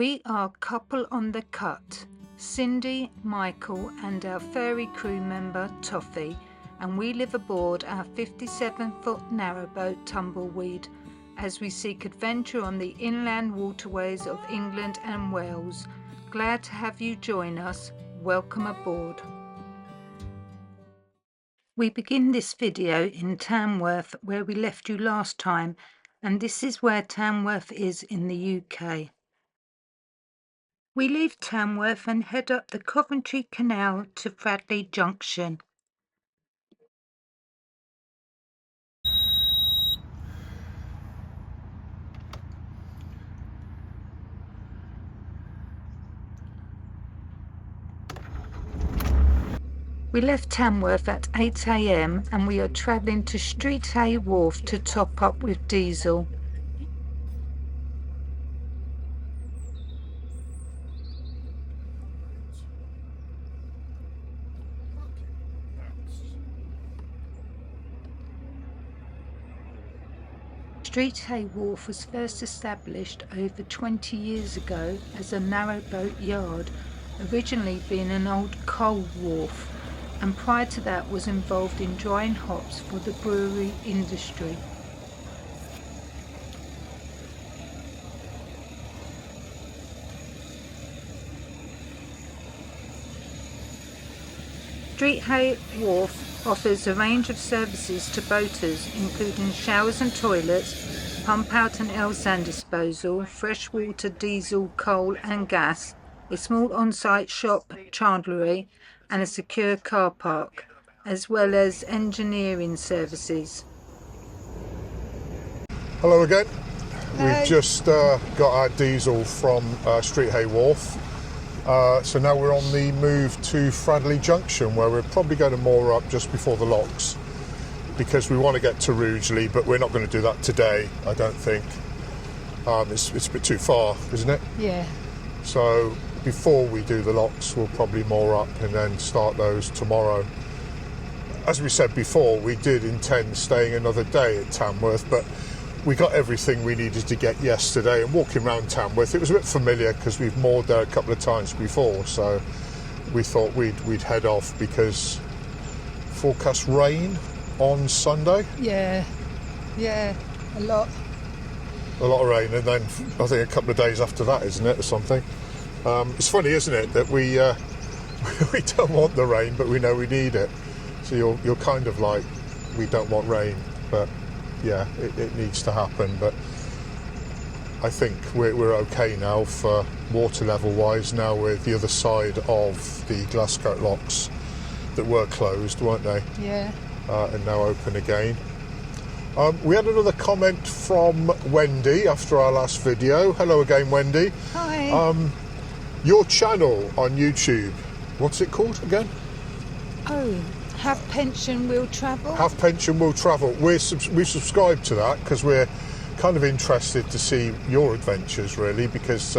We are Couple on the Cut, Cindy, Michael and our furry crew member Toffee, and we live aboard our 57-foot narrowboat Tumbleweed as we seek adventure on the inland waterways of England and Wales. Glad to have you join us. Welcome aboard. We begin this video in Tamworth, where we left you last time, and this is where Tamworth is in the UK. We leave Tamworth and head up the Coventry Canal to Fradley Junction. We left Tamworth at 8 AM and we are travelling to Street Hay Wharf to top up with diesel. Street Hay Wharf was first established over 20 years ago as a narrowboat yard, originally being an old coal wharf, and prior to that was involved in drying hops for the brewery industry. Street Hay Wharf offers a range of services to boaters, including showers and toilets, pump out and L-sand disposal, freshwater, diesel, coal and gas, a small on-site shop, chandlery and a secure car park, as well as engineering services. Hello again. Hello. We've just got our diesel from Street Hay Wharf. So now we're on the move to Fradley Junction, where we're probably going to moor up just before the locks, because we want to get to Rugeley, but we're not going to do that today, I don't think. It's a bit too far, isn't it? Yeah. So before we do the locks, we'll probably moor up and then start those tomorrow. As we said before, we did intend staying another day at Tamworth, but we got everything we needed to get yesterday, and walking around Tamworth, it was a bit familiar because we've moored there a couple of times before, so we thought we'd head off because forecast rain on Sunday. Yeah, a lot. A lot of rain, and then I think a couple of days after that, isn't it, or something? It's funny, isn't it, that we we don't want the rain, but we know we need it. So you're kind of like, we don't want rain, but yeah, it needs to happen. But I think we're okay now for water level wise. Now we're the other side of the Glasgow locks that were closed, weren't they? Yeah. And now open again. We had another comment from Wendy after our last video. Hello again, Wendy. Hi. Your channel on YouTube, what's it called again? Oh, Have Pension Will Travel? Have Pension Will Travel. We've subscribed to that because we're kind of interested to see your adventures, really, because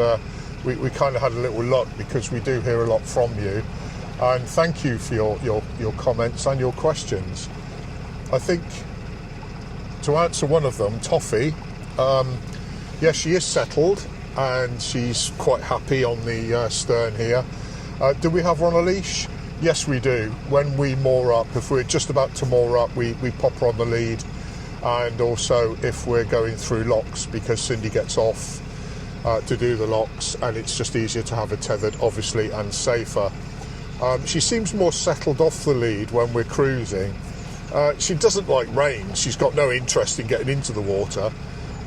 we kind of had a little luck because we do hear a lot from you. And thank you for your comments and your questions. I think to answer one of them, Toffee, yes, she is settled and she's quite happy on the stern here. Do we have her on a leash? Yes, we do. When we moor up, if we're just about to moor up, we pop her on the lead, and also if we're going through locks, because Cindy gets off to do the locks, and it's just easier to have her tethered, obviously, and safer. She seems more settled off the lead when we're cruising. She doesn't like rain. She's got no interest in getting into the water,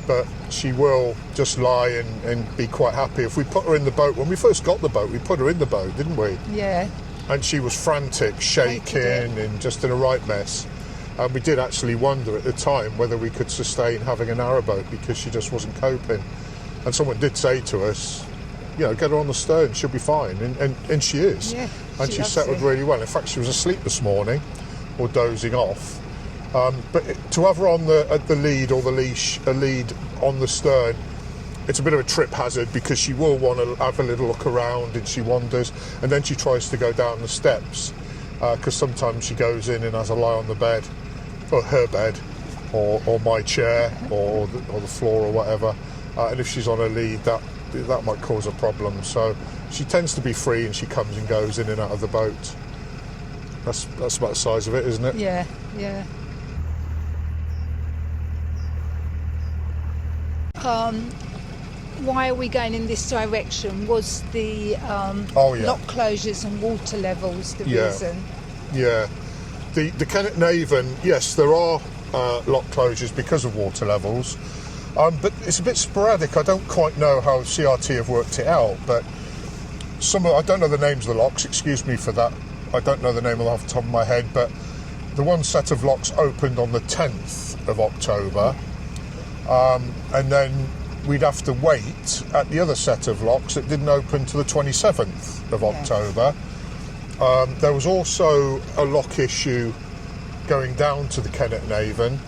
but she will just lie and be quite happy. If we put her in the boat, when we first got the boat, we put her in the boat, didn't we? Yeah. And she was frantic, shaking and just in a right mess. And we did actually wonder at the time whether we could sustain having a narrowboat because she just wasn't coping. And someone did say to us, you know, get her on the stern, she'll be fine. And she is. Yeah, and she settled really well. In fact, she was asleep this morning or dozing off. But to have her on at the lead or the leash, a lead on the stern, it's a bit of a trip hazard because she will want to have a little look around and she wanders, and then she tries to go down the steps because sometimes she goes in and has a lie on the bed, or her bed, or my chair, or the floor or whatever. And if she's on a lead, that that might cause a problem. So she tends to be free, and she comes and goes in and out of the boat. That's about the size of it, isn't it? Yeah, yeah. Why are we going in this direction? Was the lock closures and water levels the reason? Yeah. The Kennet and Avon, yes, there are lock closures because of water levels, but it's a bit sporadic. I don't quite know how CRT have worked it out, but I don't know the names of the locks, excuse me for that. I don't know the name off the top of my head, but the one set of locks opened on the 10th of October, and then we'd have to wait at the other set of locks that didn't open to the 27th of October. There was also a lock issue going down to the Kennet and Avon,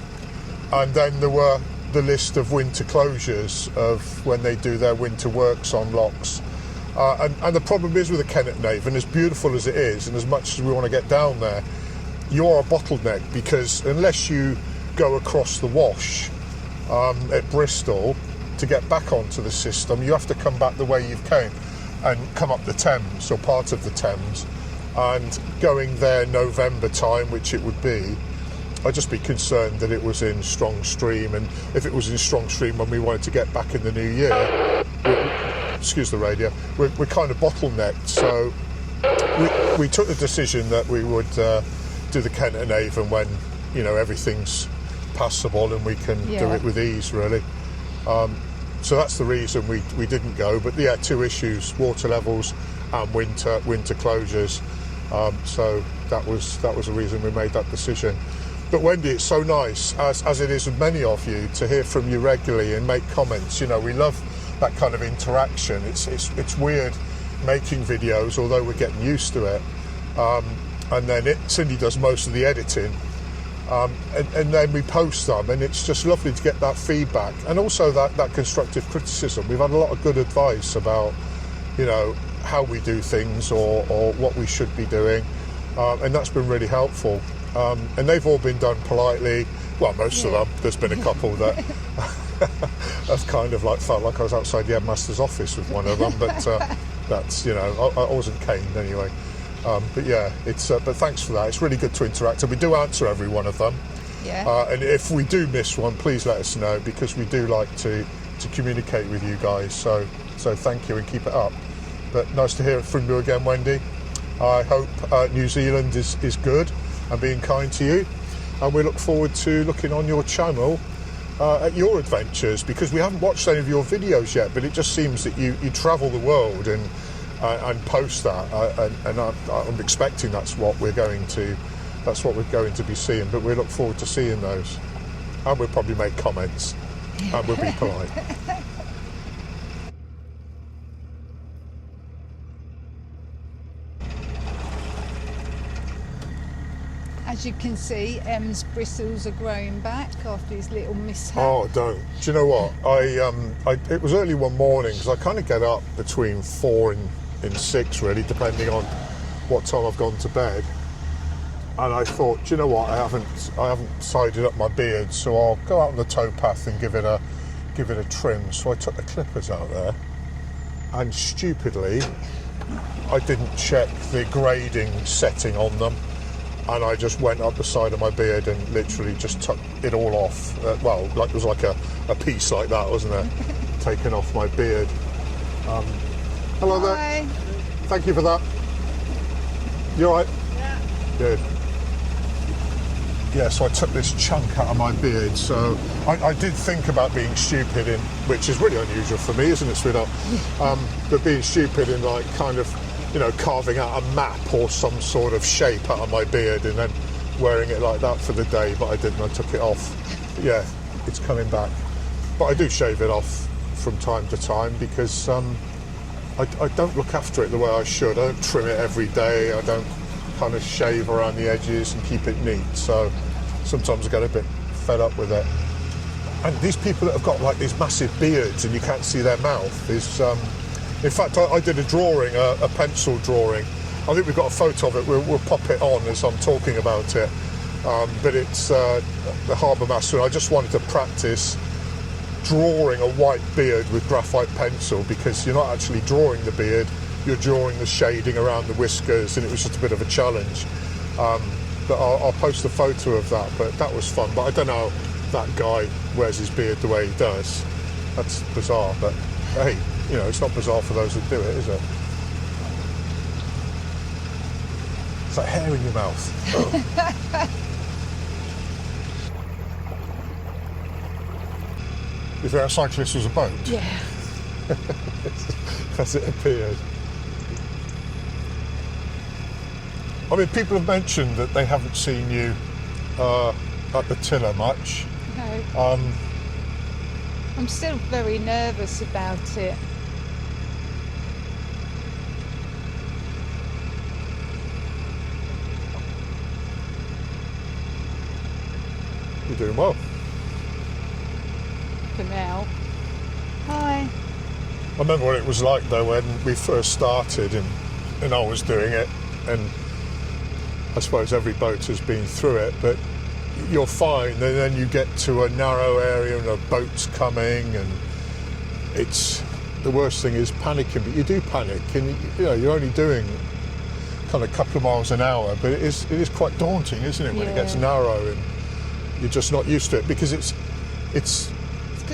and then there were the list of winter closures of when they do their winter works on locks. And the problem is with the Kennet and Avon, as beautiful as it is, and as much as we want to get down there, you're a bottleneck, because unless you go across the wash at Bristol to get back onto the system, you have to come back the way you've came and come up the Thames, or part of the Thames. And going there November time, which it would be, I'd just be concerned that it was in strong stream, and if it was in strong stream when we wanted to get back in the new year, excuse the radio, we're kind of bottlenecked. So we took the decision that we would do the Kennet and Avon when, you know, everything's passable and we can do it with ease, really. So that's the reason we didn't go. But yeah, two issues: water levels and winter closures. So that was the reason we made that decision. But Wendy, it's so nice, as it is with many of you, to hear from you regularly and make comments. You know, we love that kind of interaction. It's weird making videos, although we're getting used to it. And then Cindy does most of the editing, and then we post them, and it's just lovely to get that feedback, and also that constructive criticism. We've had a lot of good advice about, you know, how we do things or what we should be doing, and that's been really helpful. And they've all been done politely. Well, most of them. There's been a couple that have kind of like felt like I was outside the headmaster's office with one of them, but that's, you know, I wasn't caned anyway. But yeah, it's but thanks for that. It's really good to interact, and we do answer every one of them. Yeah. And if we do miss one, please let us know, because we do like to communicate with you guys. So thank you, and keep it up. But nice to hear from you again, Wendy. I hope New Zealand is good and being kind to you, and we look forward to looking on your channel at your adventures, because we haven't watched any of your videos yet, but it just seems that you travel the world and post that, and I'm expecting that's what we're going to be seeing. But we look forward to seeing those, and we'll probably make comments, and we'll be polite. As you can see, Em's bristles are growing back after his little mishap. Oh, don't. Do you know what? It was early one morning, because I kind of get up between 4 and 6, really, depending on what time I've gone to bed. And I thought, do you know what? I haven't sided up my beard, so I'll go out on the towpath and give it a trim. So I took the clippers out there, and stupidly, I didn't check the grading setting on them. And I just went up the side of my beard and literally just took it all off. Well, like it was like a piece like that, wasn't it? Taken off my beard. Hello there. Thank you for that. You all right? Yeah. Good. Yeah, so I took this chunk out of my beard. So I did think about being stupid, which is really unusual for me, isn't it, sweetheart? But being stupid in, like, kind of, you know, carving out a map or some sort of shape out of my beard and then wearing it like that for the day, but I didn't. I took it off. But yeah, it's coming back. But I do shave it off from time to time, because I don't look after it the way I should. I don't trim it every day. I don't kind of shave around the edges and keep it neat. So sometimes I get a bit fed up with it. And these people that have got like these massive beards and you can't see their mouth is... in fact, I did a drawing, a pencil drawing. I think we've got a photo of it. We'll pop it on as I'm talking about it. But it's the harbour master. I just wanted to practice drawing a white beard with graphite pencil, because you're not actually drawing the beard, you're drawing the shading around the whiskers, and it was just a bit of a challenge. But I'll post a photo of that, but that was fun. But I don't know how that guy wears his beard the way he does. That's bizarre, but hey, you know, it's not bizarre for those that do it, is it? It's like hair in your mouth. You think that cyclist was a boat? Yeah. As it appeared. I mean, people have mentioned that they haven't seen you at the tiller much. No. I'm still very nervous about it. You're doing well. For now. Hi. I remember what it was like though when we first started and I was doing it, and I suppose every boat has been through it, but you're fine, and then you get to a narrow area and a boat's coming, and it's the worst thing is panicking, but you do panic, and you know you're only doing kind of a couple of miles an hour, but it is quite daunting, isn't it, when it gets narrow and you're just not used to it, because it's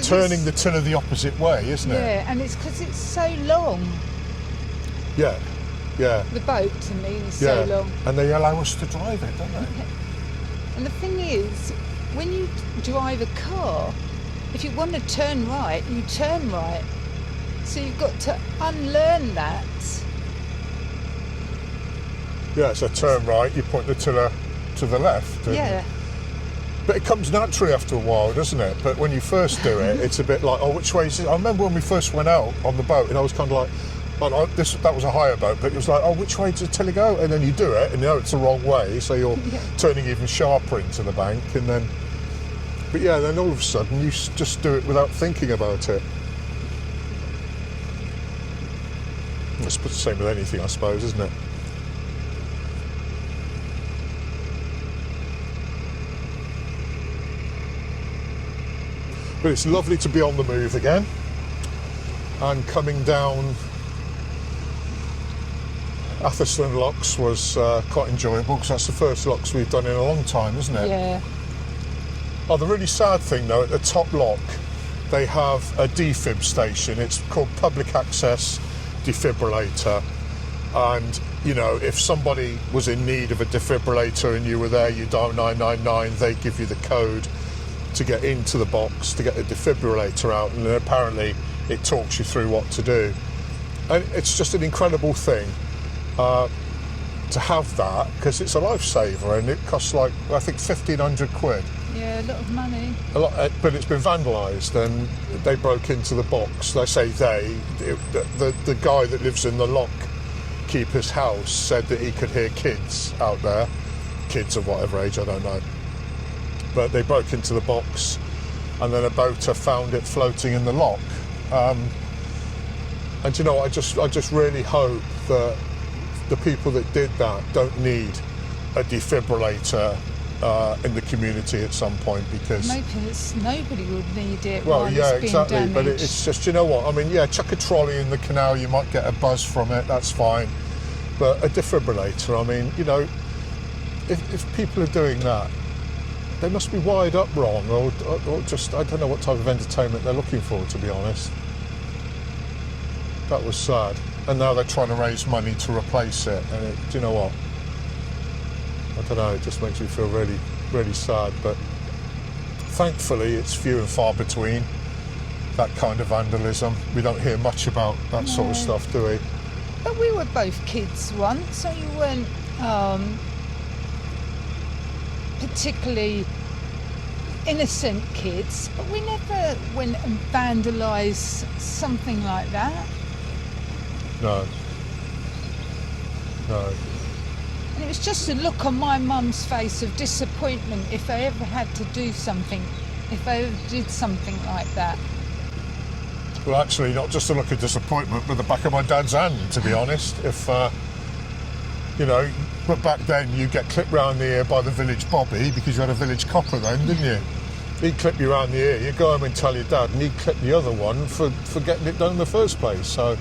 turning the tiller the opposite way, isn't it? Yeah, and it's because it's so long. Yeah. Yeah. The boat, to me, is so long. And they allow us to drive it, don't they? And the thing is, when you drive a car, if you want to turn right, you turn right. So you've got to unlearn that. Yeah, so turn right, you point the tiller to the left. Yeah. But it comes naturally after a while, doesn't it? But when you first do it, it's a bit like, oh, which way is it? I remember when we first went out on the boat, and I was kind of like, that was a higher boat, but it was like, oh, which way does the tiller go? And then you do it, and you know it's the wrong way, so you're turning even sharper into the bank, and then... But yeah, then all of a sudden, you just do it without thinking about it. It's the same with anything, I suppose, isn't it? But it's lovely to be on the move again, and coming down Atherstone Locks was quite enjoyable, because that's the first locks we've done in a long time, isn't it? Yeah. Oh, the really sad thing though, at the top lock they have a defib station. It's called Public Access Defibrillator, and you know, if somebody was in need of a defibrillator and you were there, you dial 999, they give you the code to get into the box to get the defibrillator out, and then apparently it talks you through what to do, and it's just an incredible thing to have that, because it's a lifesaver, and it costs like, I think, 1,500 quid. Yeah, a lot of money. A lot, but it's been vandalised, and they broke into the box. They say the guy that lives in the lock keeper's house said that he could hear kids out there, kids of whatever age, I don't know. But they broke into the box, and then a boater found it floating in the lock. And you know, I just really hope that the people that did that don't need a defibrillator in the community at some point, because nobody would need it. Well, while yeah, it's being exactly. damaged. But it's just, you know what? I mean, yeah, chuck a trolley in the canal, you might get a buzz from it. That's fine. But a defibrillator, I mean, you know, if people are doing that, they must be wired up wrong, or just, I don't know what type of entertainment they're looking for, to be honest. That was sad. And now they're trying to raise money to replace it. And do you know what? I don't know, it just makes me feel really, really sad. But thankfully, it's few and far between, that kind of vandalism. We don't hear much about that sort of stuff, do we? But we were both kids once, so you weren't particularly innocent kids, but we never went and vandalised something like that. No. And it was just a look on my mum's face of disappointment if I ever had to do something, if I ever did something like that. Well, actually, not just a look of disappointment, but the back of my dad's hand, to be honest. If, you know, but back then you get clipped round the ear by the village bobby, because you had a village copper then, didn't you? he'd clip you around the ear. You go home and tell your dad, and he'd clip the other one for getting it done in the first place. So,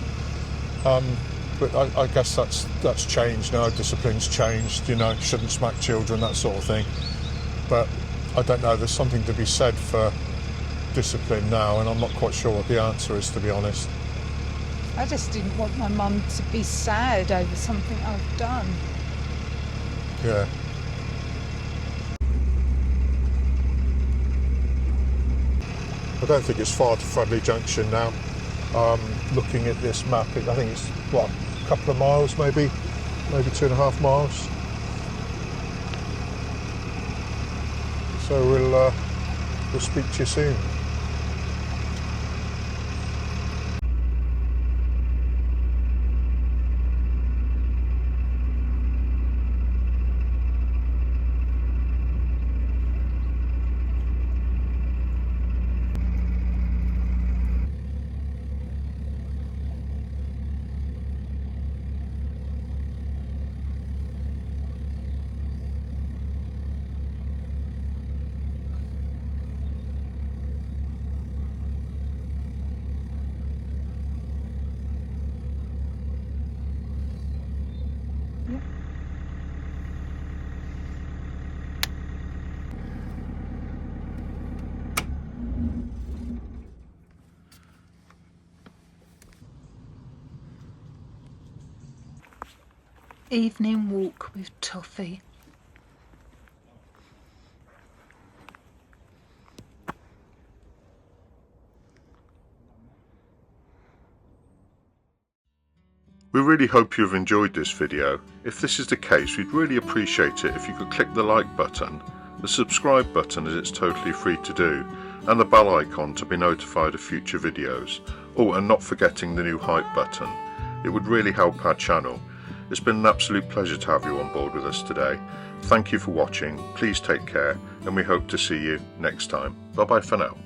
but I guess that's changed now. Discipline's changed. You know, shouldn't smack children, that sort of thing. But I don't know. There's something to be said for discipline now, and I'm not quite sure what the answer is, to be honest. I just didn't want my mum to be sad over something I've done. Yeah. I don't think it's far to Fradley Junction now. Looking at this map, I think it's, what, a couple of miles maybe 2.5 miles. So we'll speak to you soon. Evening walk with Toffee. We really hope you've enjoyed this video. If this is the case, we'd really appreciate it if you could click the like button, the subscribe button as it's totally free to do, and the bell icon to be notified of future videos. Oh, and not forgetting the new hype button. It would really help our channel. It's been an absolute pleasure to have you on board with us today. Thank you for watching, please take care, and we hope to see you next time. Bye bye for now.